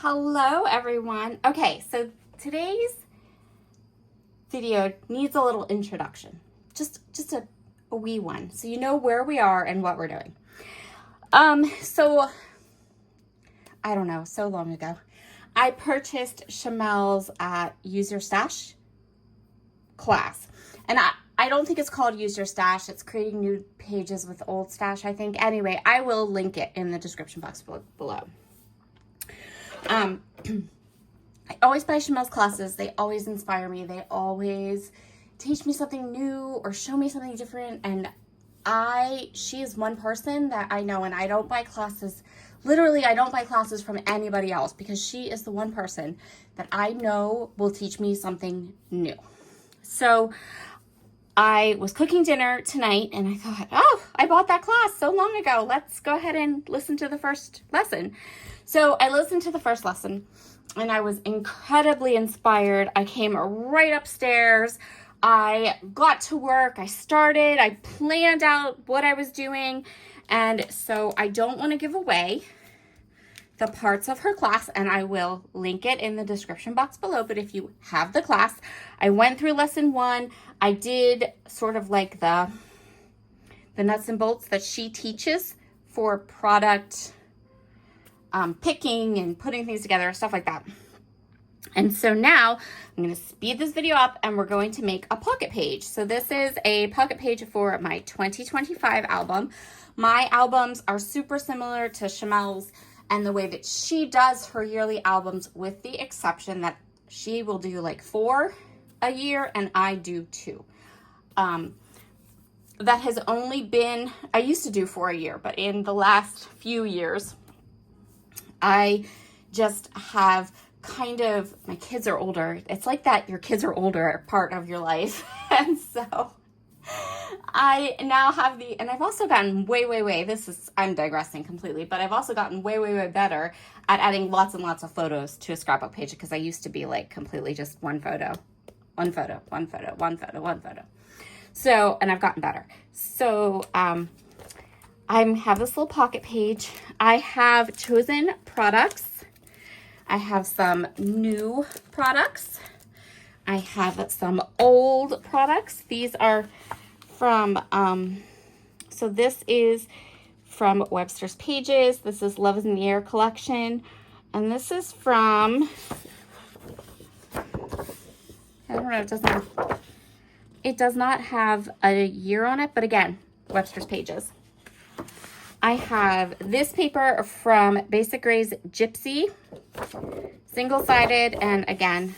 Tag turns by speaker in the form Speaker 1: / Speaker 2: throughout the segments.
Speaker 1: Hello everyone. Okay, so today's video needs a little introduction. Just a wee one, so you know where we are and what we're doing. So I don't know, so long ago, I purchased Chamel's Use Your Stash class. And I don't think it's called Use Your Stash. It's creating new pages with old stash, I think. Anyway, I will link it in the description box below. I always buy Chamel's classes. They always inspire me. They always teach me something new or show me something different. And she is one person that I know, and I don't buy classes. Literally, I don't buy classes from anybody else because she is the one person that I know will teach me something new. So I was cooking dinner tonight and I thought, oh, I bought that class so long ago. Let's go ahead and listen to the first lesson. So I listened to the first lesson and I was incredibly inspired. I came right upstairs. I got to work. I started. I planned out what I was doing. And so I don't want to give away the parts of her class, and I will link it in the description box below. But if you have the class, I went through lesson 1. I did sort of like the nuts and bolts that she teaches for product picking and putting things together, stuff like that. And so now I'm going to speed this video up and we're going to make a pocket page. So this is a pocket page for my 2025 album. My albums are super similar to Chamel's and the way that she does her yearly albums, with the exception that she will do like 4 a year and I do 2. That has only been, I used to do 4 a year, but in the last few years, I just have kind of, my kids are older. It's like that your kids are older part of your life. And so I now have and I've also gotten way, I'm digressing completely, but I've also gotten way better at adding lots and lots of photos to a scrapbook page, because I used to be like completely just one photo. So, and I've gotten better. So, I have this little pocket page. I have chosen products. I have some new products. I have some old products. These are from, so this is from Webster's Pages. This is Love is in the Air collection. And this is from, I don't know, it does not have a year on it, but again, Webster's Pages. I have this paper from Basic Gray's Gypsy, single-sided, and again,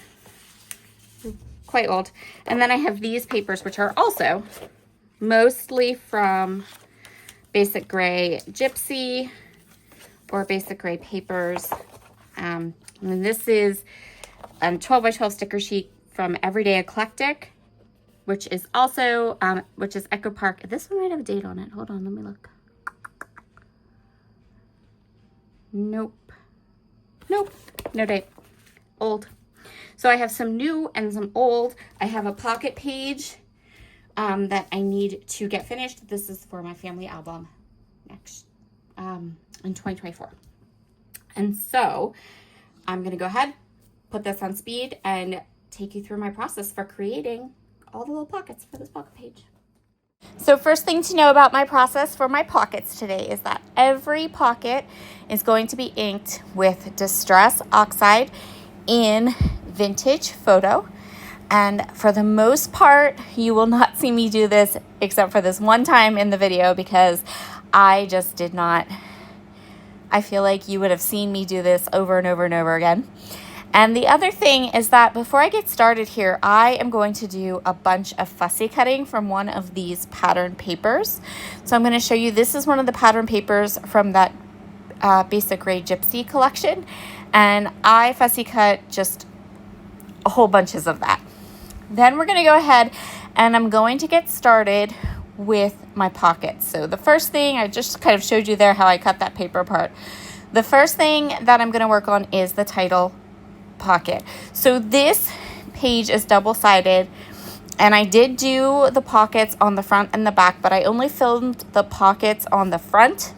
Speaker 1: quite old. And then I have these papers, which are also mostly from Basic Gray Gypsy or Basic Gray Papers. And this is a 12 by 12 sticker sheet from Everyday Eclectic, which is also, which is Echo Park. This one might have a date on it. Hold on, let me look. Nope, no date. Old. So I have some new and some old. I have a pocket page that I need to get finished. This is for my family album next in 2024. And so I'm going to go ahead, put this on speed, and take you through my process for creating all the little pockets for this pocket page. So first thing to know about my process for my pockets today is that every pocket is going to be inked with Distress Oxide in Vintage Photo. And for the most part, you will not see me do this except for this one time in the video, because I just did not, I feel like you would have seen me do this over and over and over again. And the other thing is that before I get started here, I am going to do a bunch of fussy cutting from one of these pattern papers. So I'm going to show you, this is one of the pattern papers from that Basic Gray Gypsy collection. And I fussy cut just a whole bunches of that. Then we're going to go ahead and I'm going to get started with my pockets. So the first thing, I just kind of showed you there how I cut that paper apart. The first thing that I'm going to work on is the title pocket. So this page is double-sided, and I did do the pockets on the front and the back, but I only filmed the pockets on the front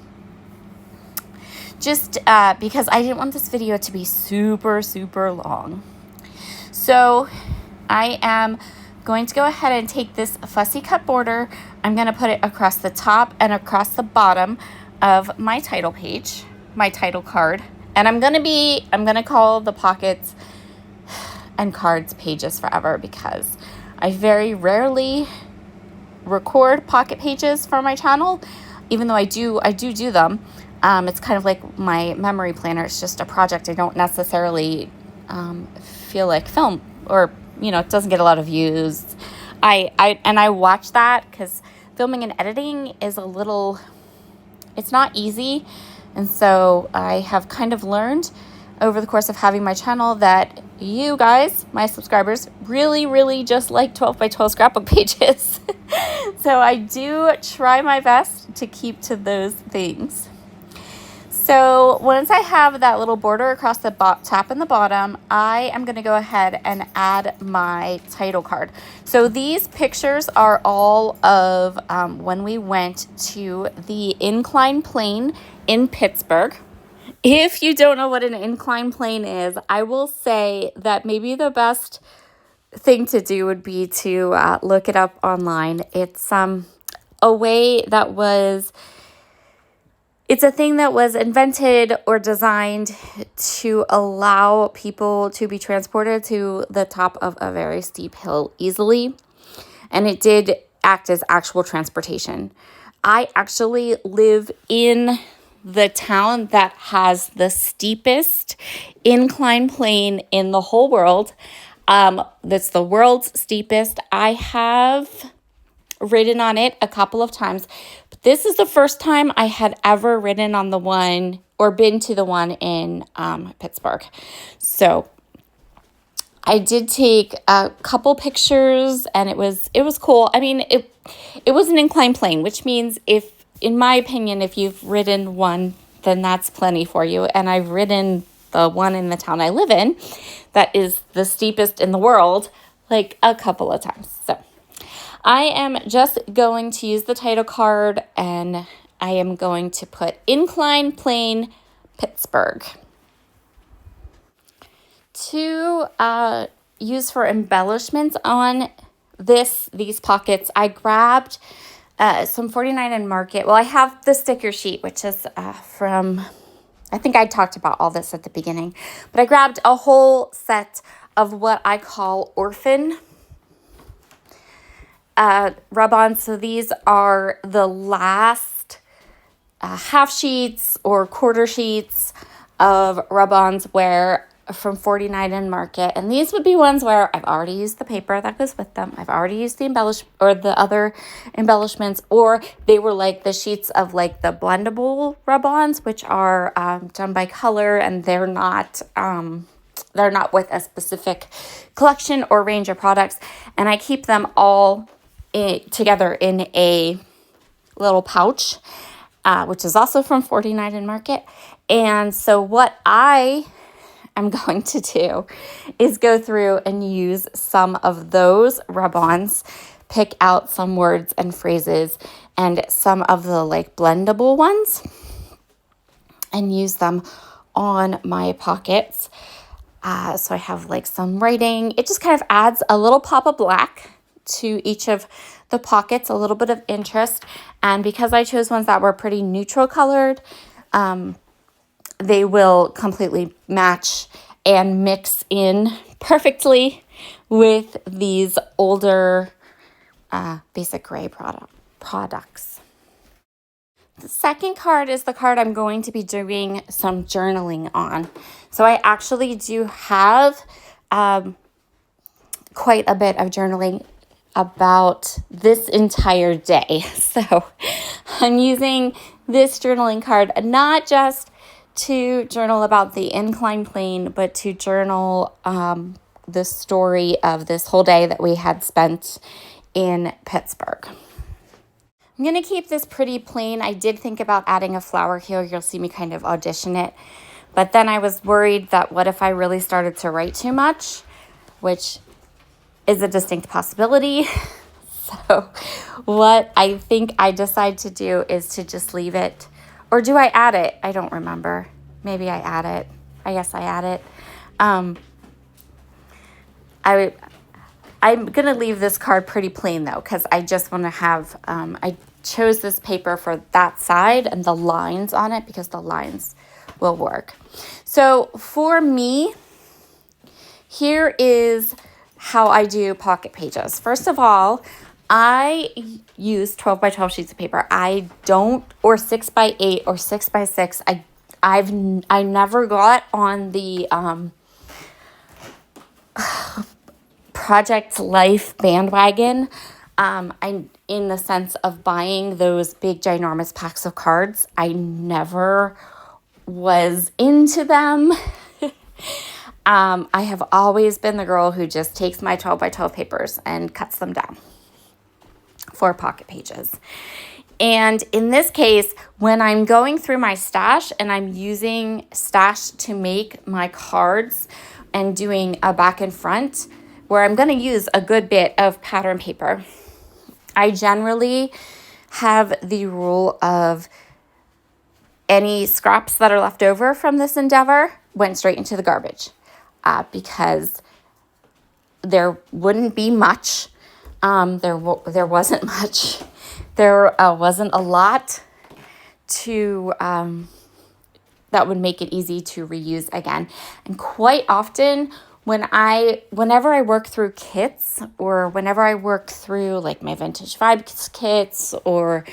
Speaker 1: just because I didn't want this video to be super, super long. So I am going to go ahead and take this fussy cut border. I'm going to put it across the top and across the bottom of my title page, my title card. And I'm going to call the pockets and cards pages forever, because I very rarely record pocket pages for my channel, even though I do them. It's kind of like my memory planner. It's just a project I don't necessarily feel like film, or it doesn't get a lot of views. I watch that because filming and editing is it's not easy. And so I have kind of learned over the course of having my channel that you guys, my subscribers, really, really just like 12 by 12 scrapbook pages. So I do try my best to keep to those things. So once I have that little border across the top and the bottom, I am going to go ahead and add my title card. So these pictures are all of when we went to the incline plane in Pittsburgh. If you don't know what an incline plane is, I will say that maybe the best thing to do would be to look it up online. It's it's a thing that was invented or designed to allow people to be transported to the top of a very steep hill easily. And it did act as actual transportation. I actually live in the town that has the steepest incline plane in the whole world. That's the world's steepest. I have ridden on it a couple of times, but this is the first time I had ever ridden on the one or been to the one in Pittsburgh. So I did take a couple pictures, and it was cool. I mean, it was an incline plane, which means in my opinion, if you've ridden one, then that's plenty for you. And I've ridden the one in the town I live in that is the steepest in the world, like a couple of times. So I am just going to use the title card, and I am going to put incline plane Pittsburgh. To use for embellishments on these pockets, I grabbed some 49 and Market. Well, I have the sticker sheet, which is from, I think I talked about all this at the beginning, but I grabbed a whole set of what I call orphan rub-ons. So these are the last half sheets or quarter sheets of rub-ons from 49 and Market. And these would be ones where I've already used the paper that goes with them. I've already used the other embellishments, or they were like the sheets of like the blendable rub-ons, which are done by color, and they're not with a specific collection or range of products. And I keep them all together in a little pouch, which is also from 49 and Market. And so what I'm going to do is go through and use some of those rub-ons, pick out some words and phrases and some of the like blendable ones, and use them on my pockets. So I have like some writing. It just kind of adds a little pop of black to each of the pockets, a little bit of interest. And because I chose ones that were pretty neutral colored, they will completely match and mix in perfectly with these older basic gray products. The second card is the card I'm going to be doing some journaling on. So I actually do have quite a bit of journaling about this entire day. So I'm using this journaling card not just to journal about the incline plane, but to journal the story of this whole day that we had spent in Pittsburgh. I'm going to keep this pretty plain. I did think about adding a flower here. You'll see me kind of audition it. But then I was worried that what if I really started to write too much, which is a distinct possibility. So what I think I decide to do is to just leave it Or do I add it? I don't remember. Maybe I add it. I guess I add it. I'm going to leave this card pretty plain though, because I just want to have, I chose this paper for that side and the lines on it because the lines will work. So for me, here is how I do pocket pages. First of all, I use 12 by 12 sheets of paper. I don't, or 6 by 8 or 6 by 6. I never got on the Project Life bandwagon. In the sense of buying those big ginormous packs of cards. I never was into them. I have always been the girl who just takes my 12 by 12 papers and cuts them down for pocket pages. And in this case, when I'm going through my stash and I'm using stash to make my cards and doing a back and front, where I'm going to use a good bit of pattern paper, I generally have the rule of any scraps that are left over from this endeavor went straight into the garbage, because there wouldn't be much. There wasn't much. There wasn't a lot to that would make it easy to reuse again. And quite often, whenever I work through kits, or whenever I work through like my vintage vibes kits or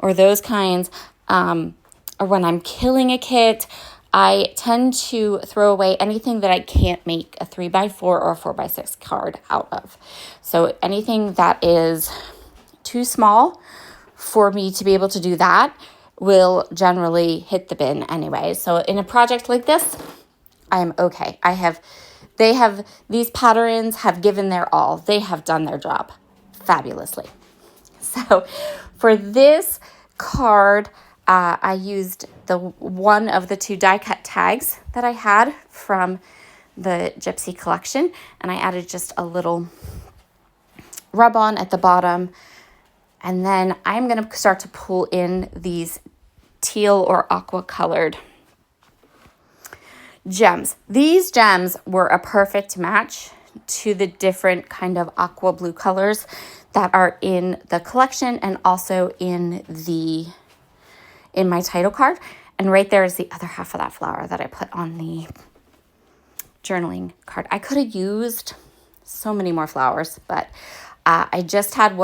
Speaker 1: those kinds, or when I'm killing a kit, I tend to throw away anything that I can't make a 3x4 or a 4x6 card out of. So anything that is too small for me to be able to do that will generally hit the bin anyway. So in a project like this, I'm okay. These patterns have given their all. They have done their job fabulously. So for this card, I used one of the 2 die cut tags that I had from the Gypsy collection, and I added just a little rub on at the bottom. And then I'm going to start to pull in these teal or aqua colored gems. These gems were a perfect match to the different kind of aqua blue colors that are in the collection and also in my title card. And right there is the other half of that flower that I put on the journaling card. I could have used so many more flowers, but I just had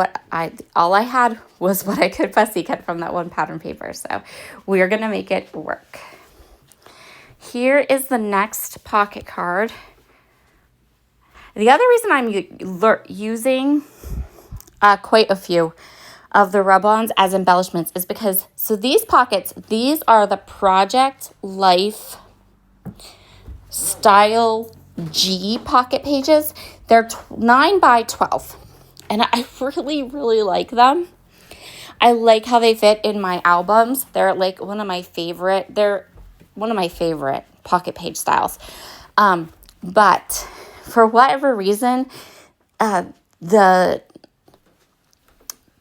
Speaker 1: all I had was what I could fussy cut from that one pattern paper. So we're going to make it work. Here is the next pocket card. The other reason I'm using quite a few of the rub-ons as embellishments is because, so these pockets, these are the Project Life Style G pocket pages. They're 9 by 12. And I really, really like them. I like how they fit in my albums. They're like one of my favorite pocket page styles. But for whatever reason, the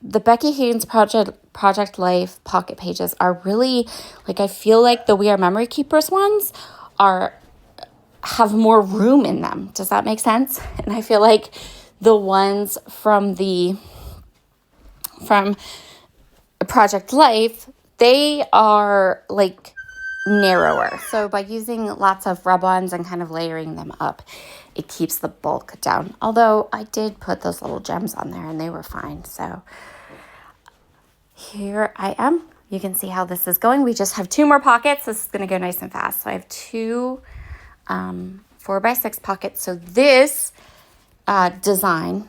Speaker 1: Becky Haynes Project Life pocket pages are really, like, I feel like the We Are Memory Keepers ones have more room in them. Does that make sense? And I feel like the ones from Project Life, they are like narrower. So by using lots of rub-ons and kind of layering them up, it keeps the bulk down. Although I did put those little gems on there and they were fine. So here I am. You can see how this is going. We just have 2 more pockets. This is going to go nice and fast. So I have 2 4x6 pockets. So this design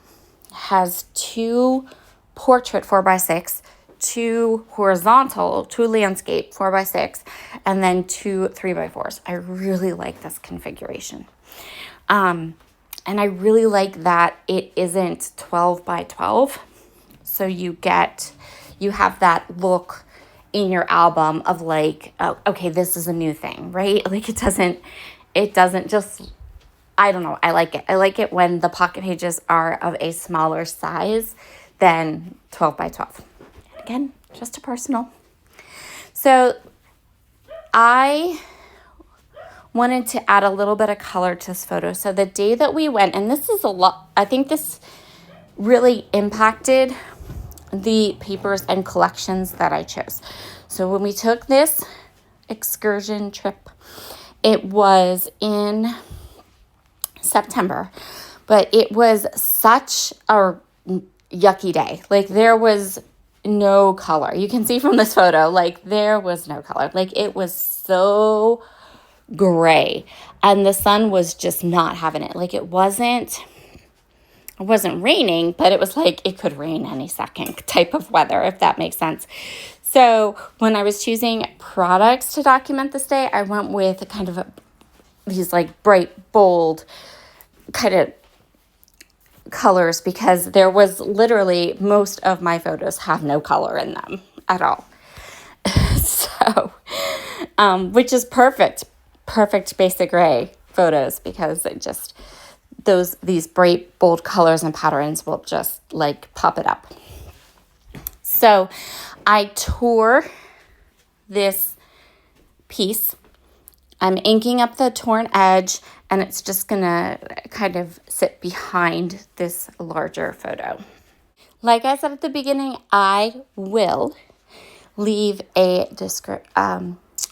Speaker 1: has 2 portrait 4x6, 2 horizontal, 2 landscape 4x6, and then 2 3x4s. I really like this configuration. And I really like that it isn't 12 by 12. So you have that look in your album of like, oh, okay, this is a new thing, right? Like it doesn't just, I don't know. I like it. I like it when the pocket pages are of a smaller size than 12 by 12. Again, just a personal. So I wanted to add a little bit of color to this photo. So the day that we went, and this is a lot, I think this really impacted the papers and collections that I chose. So when we took this excursion trip, it was in September, but it was such a yucky day. Like there was no color. You can see from this photo, like there was no color. Like it was so gray and the sun was just not having it. Like it wasn't raining, but it was like it could rain any second type of weather, if that makes sense. So when I was choosing products to document this day, I went with kind of these like bright, bold kind of colors because there was literally most of my photos have no color in them at all. So, which is perfect basic gray photos because it just, these bright, bold colors and patterns will just like pop it up. So I tore this piece. I'm inking up the torn edge and it's just gonna kind of sit behind this larger photo. Like I said at the beginning, I will leave a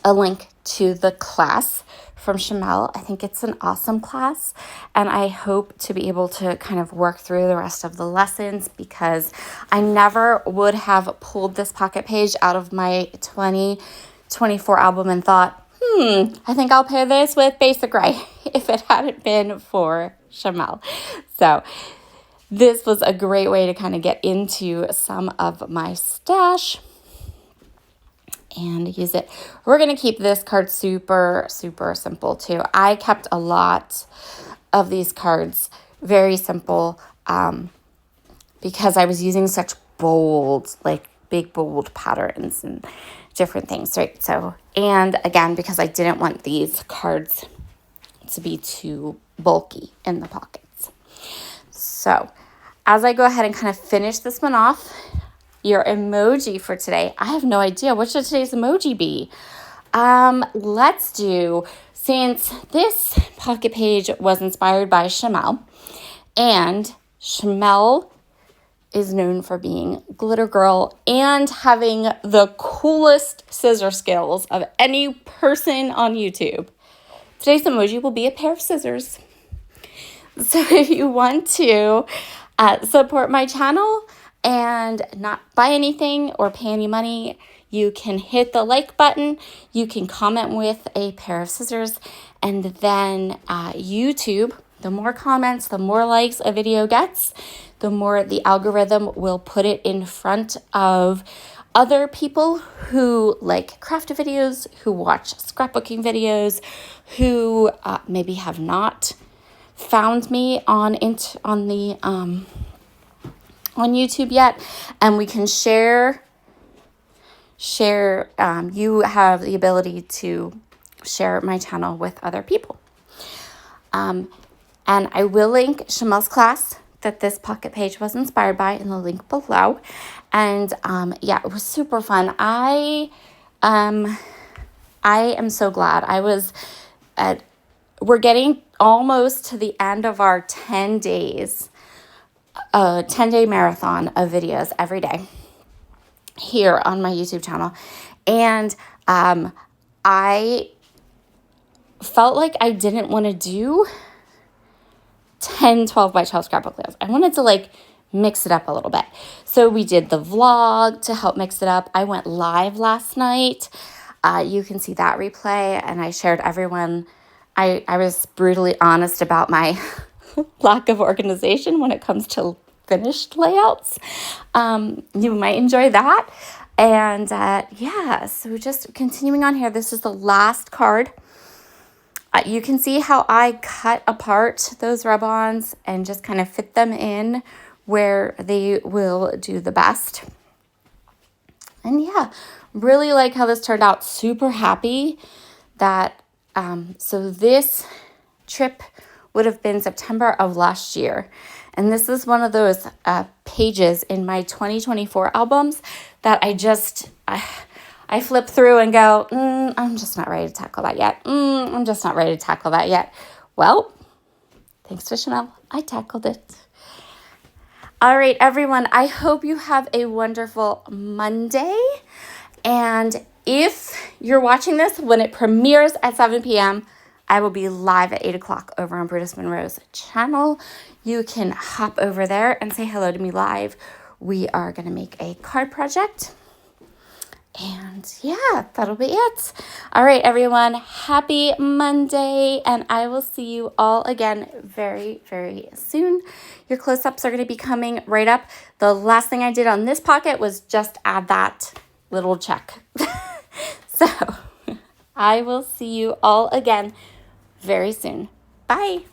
Speaker 1: link to the class from Shamel. I think it's an awesome class, and I hope to be able to kind of work through the rest of the lessons because I never would have pulled this pocket page out of my 2024 album and thought, I think I'll pair this with Basic Gray if it hadn't been for Shamel. So this was a great way to kind of get into some of my stash and use it. We're going to keep this card super, super simple too. I kept a lot of these cards very simple because I was using such bold, like big, bold patterns and different things, right? So, and again, because I didn't want these cards to be too bulky in the pockets. So as I go ahead and kind of finish this one off, your emoji for today, I have no idea. What should today's emoji be? Let's do, since this pocket page was inspired by Shamel, and Shamel is known for being glitter girl and having the coolest scissor skills of any person on YouTube. Today's emoji will be a pair of scissors. So if you want to support my channel and not buy anything or pay any money, you can hit the like button, you can comment with a pair of scissors, and then YouTube, the more comments, the more likes a video gets, the more the algorithm will put it in front of other people who like craft videos, who watch scrapbooking videos, who maybe have not found me on YouTube yet, and we can share. You have the ability to share my channel with other people. And I will link Shamel's class that this pocket page was inspired by in the link below. And yeah, it was super fun. I am so glad. We're getting almost to the end of our 10 days, 10-day marathon of videos every day here on my YouTube channel. And I felt like I didn't want to do 10 12 by 12 scrapbook layouts. I wanted to like mix it up a little bit. So we did the vlog to help mix it up. I went live last night. You can see that replay, and I shared everyone. I was brutally honest about my lack of organization when it comes to finished layouts. You might enjoy that. And yeah, so just continuing on here. This is the last card. You can see how I cut apart those rub-ons and just kind of fit them in where they will do the best. And yeah, really like how this turned out. Super happy that, so this trip would have been September of last year. And this is one of those pages in my 2024 albums that I I flip through and go, I'm just not ready to tackle that yet. I'm just not ready to tackle that yet. Well, thanks to Chanel, I tackled it. All right, everyone, I hope you have a wonderful Monday. And if you're watching this when it premieres at 7 p.m., I will be live at 8 o'clock over on Brutus Monroe's channel. You can hop over there and say hello to me live. We are going to make a card project. And yeah, that'll be it. All right, everyone, happy Monday, and I will see you all again very, very soon. Your close-ups are going to be coming right up. The last thing I did on this pocket was just add that little check. So I will see you all again very soon. Bye.